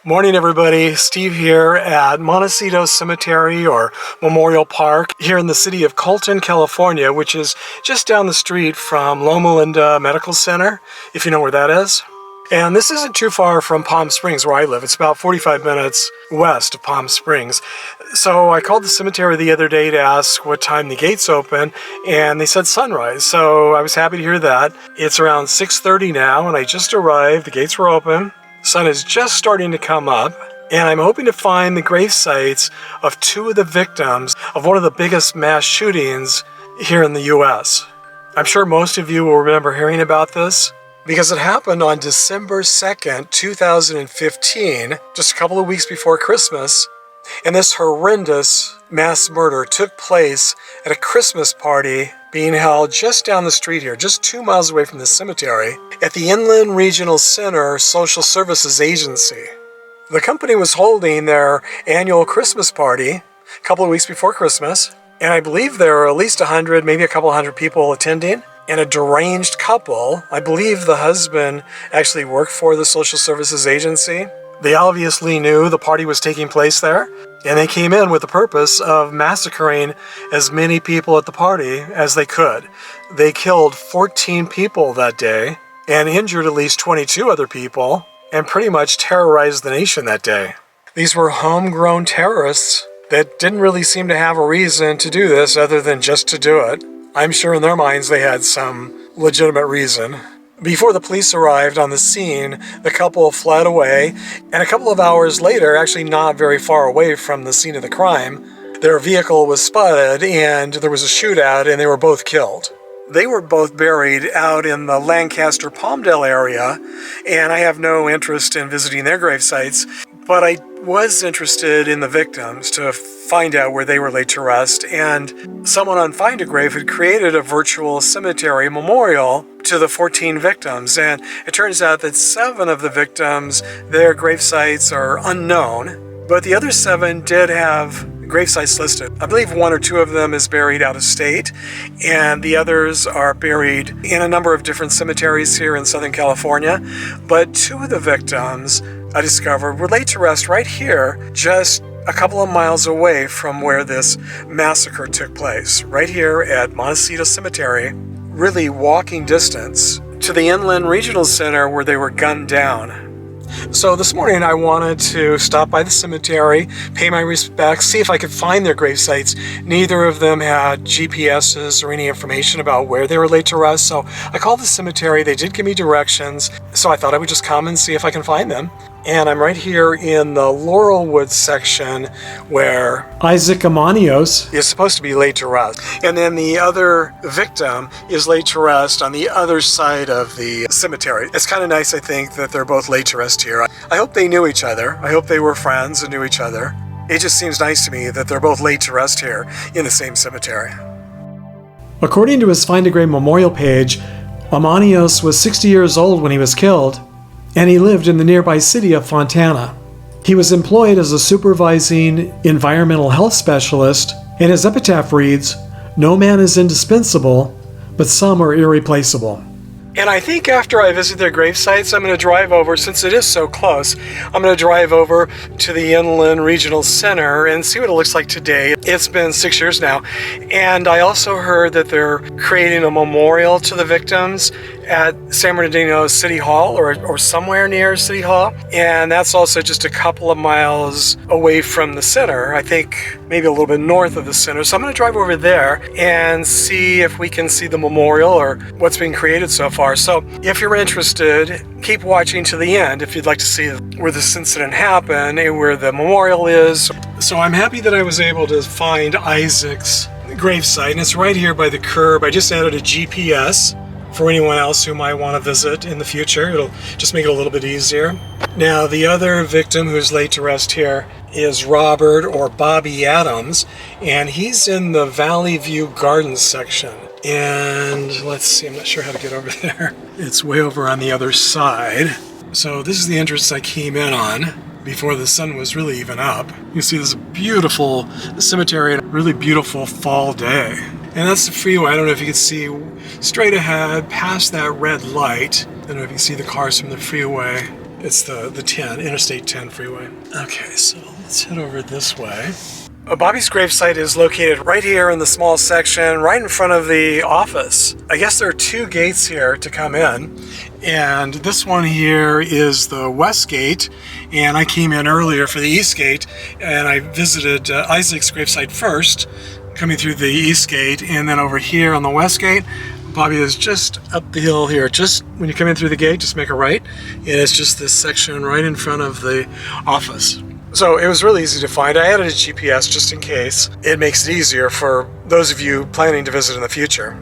Morning, everybody. Steve here at Montecito Cemetery or Memorial Park here in the city of Colton, California, which is just down the street from Loma Linda Medical Center, if you know where that is. And this isn't too far from Palm Springs, where I live. It's about 45 minutes west of Palm Springs. So I called the cemetery the other day to ask what time the gates open, and they said sunrise. So I was happy to hear that. It's around 6:30 now, and I just arrived. The gates were open. Sun is just starting to come up, and I'm hoping to find the grave sites of two of the victims of one of the biggest mass shootings here in the U.S. I'm sure most of you will remember hearing about this because it happened on December 2nd, 2015, just a couple of weeks before Christmas, and this horrendous mass murder took place at a Christmas party being held just down the street here, just 2 miles away from the cemetery, at the Inland Regional Center Social Services Agency. The company was holding their annual Christmas party a couple of weeks before Christmas, and I believe there were at least 100, maybe a couple hundred people attending, and a deranged couple. I believe the husband actually worked for the Social Services Agency. They obviously knew the party was taking place there, and they came in with the purpose of massacring as many people at the party as they could. They killed 14 people that day and injured at least 22 other people and pretty much terrorized the nation that day. These were homegrown terrorists that didn't really seem to have a reason to do this other than just to do it. I'm sure in their minds they had some legitimate reason. Before the police arrived on the scene, the couple fled away, and a couple of hours later, actually not very far away from the scene of the crime, their vehicle was spotted and there was a shootout and they were both killed. They were both buried out in the Lancaster-Palmdale area, and I have no interest in visiting their grave sites, but I was interested in the victims to find out where they were laid to rest, and someone on Find a Grave had created a virtual cemetery memorial to the 14 victims, and it turns out that 7 of the victims, their grave sites are unknown, but the other 7 did have grave sites listed. I believe 1 or 2 of them is buried out of state, and the others are buried in a number of different cemeteries here in Southern California. But 2 of the victims I discovered were laid to rest right here, just a couple of miles away from where this massacre took place, right here at Montecito Cemetery, really walking distance to the Inland Regional Center where they were gunned down. So this morning I wanted to stop by the cemetery, pay my respects, see if I could find their grave sites. Neither of them had GPSs or any information about where they were laid to rest, so I called the cemetery. They did give me directions, so I thought I would just come and see if I can find them. And I'm right here in the Laurelwood section where Isaac Amanios is supposed to be laid to rest. And then the other victim is laid to rest on the other side of the cemetery. It's kind of nice, I think, that they're both laid to rest here. I hope they knew each other. I hope they were friends and knew each other. It just seems nice to me that they're both laid to rest here in the same cemetery. According to his Find a Grave memorial page, Amanios was 60 years old when he was killed, and he lived in the nearby city of Fontana. He was employed as a supervising environmental health specialist, and his epitaph reads, "No man is indispensable, but some are irreplaceable." And I think after I visit their grave sites, I'm going to drive over, since it is so close, I'm going to drive over to the Inland Regional Center and see what it looks like today. It's been 6 years now. And I also heard that they're creating a memorial to the victims at San Bernardino City Hall or somewhere near City Hall. And that's also just a couple of miles away from the center. I think maybe a little bit north of the center. So I'm going to drive over there and see if we can see the memorial or what's being created so far. So if you're interested, keep watching to the end if you'd like to see where this incident happened and where the memorial is. So I'm happy that I was able to find Isaac's gravesite, and it's right here by the curb. I just added a GPS for anyone else who might want to visit in the future. It'll just make it a little bit easier. Now, the other victim who's laid to rest here is Robert or Bobby Adams, and he's in the Valley View Gardens section. And let's see, I'm not sure how to get over there. It's way over on the other side. So this is the entrance I came in on before the sun was really even up. You see this beautiful cemetery and a really beautiful fall day. And that's the freeway. I don't know if you can see straight ahead past that red light. I don't know if you can see the cars from the freeway. It's the 10, Interstate 10 freeway. Okay, so let's head over this way. Bobby's gravesite is located right here in the small section, right in front of the office. I guess there are two gates here to come in, and this one here is the west gate, and I came in earlier for the east gate, and I visited Isaac's gravesite first, coming through the east gate, and then over here on the west gate, Bobby is just up the hill here. Just when you come in through the gate, just make a right, and it's just this section right in front of the office. So it was really easy to find. I added a GPS just in case. It makes it easier for those of you planning to visit in the future.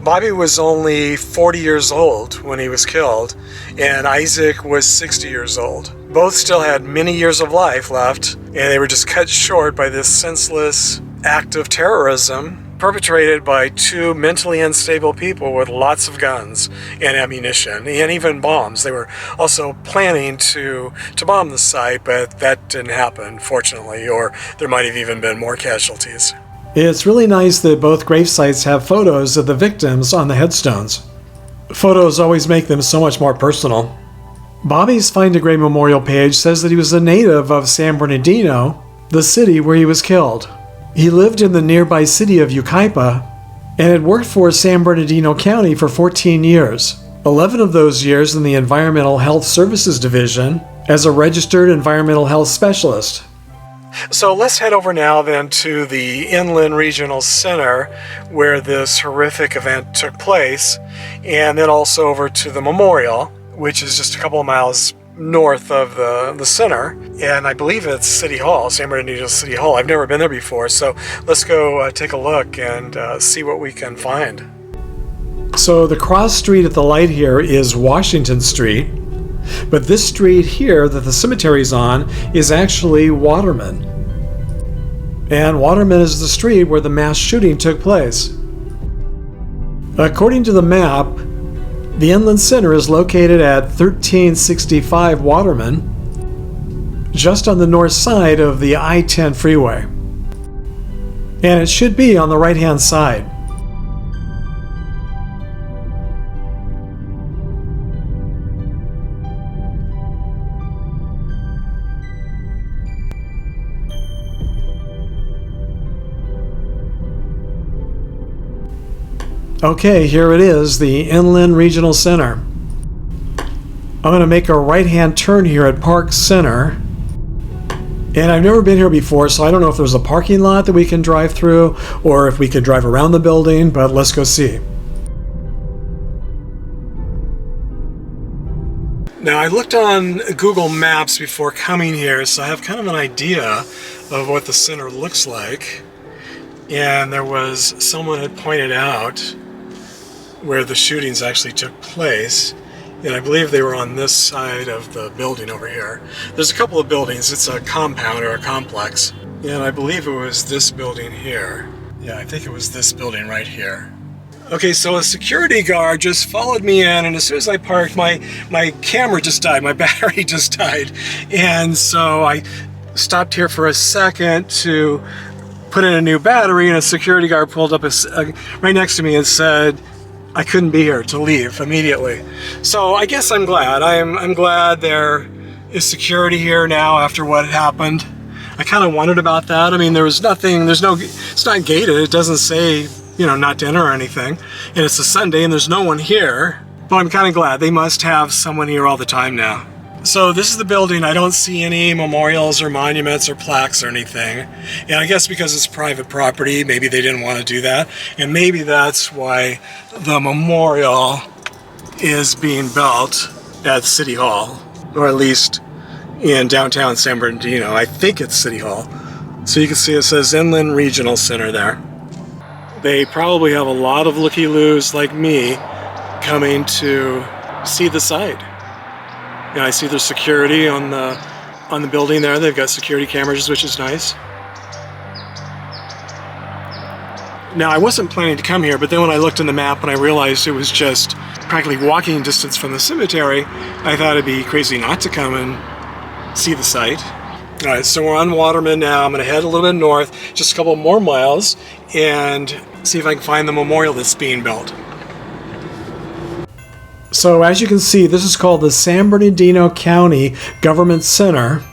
Bobby was only 40 years old when he was killed, and Isaac was 60 years old. Both still had many years of life left, and they were just cut short by this senseless act of terrorism perpetrated by two mentally unstable people with lots of guns and ammunition and even bombs. They were also planning to bomb the site, but that didn't happen, fortunately, or there might have even been more casualties. It's really nice that both gravesites have photos of the victims on the headstones. Photos always make them so much more personal. Bobby's Find a Grave Memorial page says that he was a native of San Bernardino, the city where he was killed. He lived in the nearby city of Yucaipa and had worked for San Bernardino County for 14 years, 11 of those years in the Environmental Health Services Division as a registered environmental health specialist. So let's head over now then to the Inland Regional Center where this horrific event took place, and then also over to the memorial, which is just a couple of miles north of the center, and I believe it's City Hall, San Bernardino City Hall. I've never been there before, so let's go take a look and see what we can find. So the cross street at the light here is Washington Street, but this street here that the cemetery's on is actually Waterman. And Waterman is the street where the mass shooting took place. According to the map, the Inland Center is located at 1365 Waterman, just on the north side of the I-10 freeway. And it should be on the right-hand side. Okay, here it is, the Inland Regional Center. I'm going to make a right-hand turn here at Park Center. And I've never been here before, so I don't know if there's a parking lot that we can drive through or if we can drive around the building, but let's go see. Now, I looked on Google Maps before coming here, so I have kind of an idea of what the center looks like. And there was someone had pointed out where the shootings actually took place, and I believe they were on this side of the building over here. There's a couple of buildings. It's a compound or a complex, and I believe it was this building here. Yeah, I think it was this building right here. Okay, so a security guard just followed me in, and as soon as I parked, my camera just died, my battery just died, and so I stopped here for a second to put in a new battery, and a security guard pulled up right next to me and said I couldn't be here, to leave immediately. So I guess I'm glad. I'm glad there is security here now after what happened. I kind of wondered about that. I mean, there was nothing, it's not gated. It doesn't say, not to enter or anything. And it's a Sunday and there's no one here. But I'm kind of glad. They must have someone here all the time now. So this is the building. I don't see any memorials or monuments or plaques or anything. And I guess because it's private property, maybe they didn't want to do that. And maybe that's why the memorial is being built at City Hall, or at least in downtown San Bernardino. I think it's City Hall. So you can see it says Inland Regional Center there. They probably have a lot of looky-loos like me coming to see the site. And I see there's security on the building there. They've got security cameras, which is nice. Now, I wasn't planning to come here, but then when I looked in the map and I realized it was just practically walking distance from the cemetery, I thought it'd be crazy not to come and see the site. All right, so we're on Waterman now. I'm going to head a little bit north, just a couple more miles, and see if I can find the memorial that's being built. So as you can see, this is called the San Bernardino County Government Center.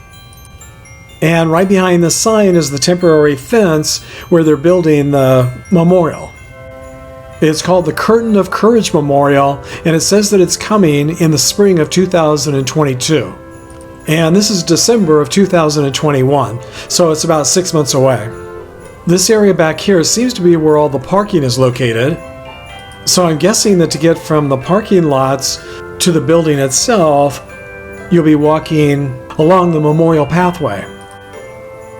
And right behind the sign is the temporary fence where they're building the memorial. It's called the Curtain of Courage Memorial, and it says that it's coming in the spring of 2022. And this is December of 2021, so it's about 6 months away. This area back here seems to be where all the parking is located. So I'm guessing that to get from the parking lots to the building itself, you'll be walking along the memorial pathway.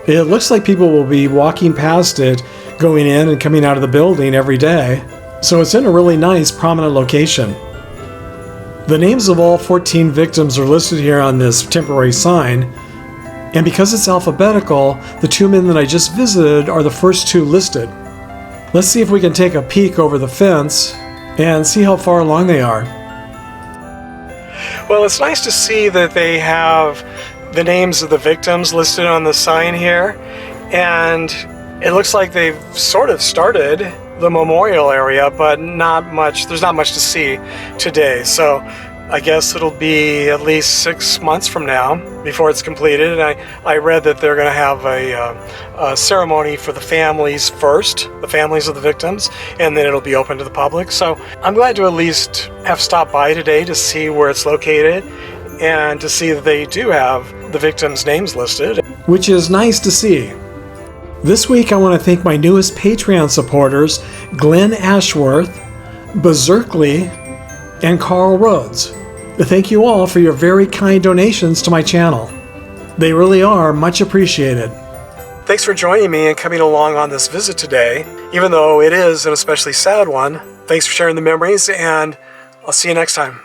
It looks like people will be walking past it, going in and coming out of the building every day. So it's in a really nice, prominent location. The names of all 14 victims are listed here on this temporary sign. And because it's alphabetical, the two men that I just visited are the first two listed. Let's see if we can take a peek over the fence and see how far along they are. Well, it's nice to see that they have the names of the victims listed on the sign here, and it looks like they've sort of started the memorial area, but there's not much to see today. So I guess it'll be at least 6 months from now before it's completed. And I read that they're going to have a ceremony for the families first, the families of the victims, and then it'll be open to the public. So I'm glad to at least have stopped by today to see where it's located and to see that they do have the victims' names listed, which is nice to see. This week I want to thank my newest Patreon supporters, Glenn Ashworth, Berserkly, and Carl Rhodes. Thank you all for your very kind donations to my channel. They really are much appreciated. Thanks for joining me and coming along on this visit today, even though it is an especially sad one. Thanks for sharing the memories, and I'll see you next time.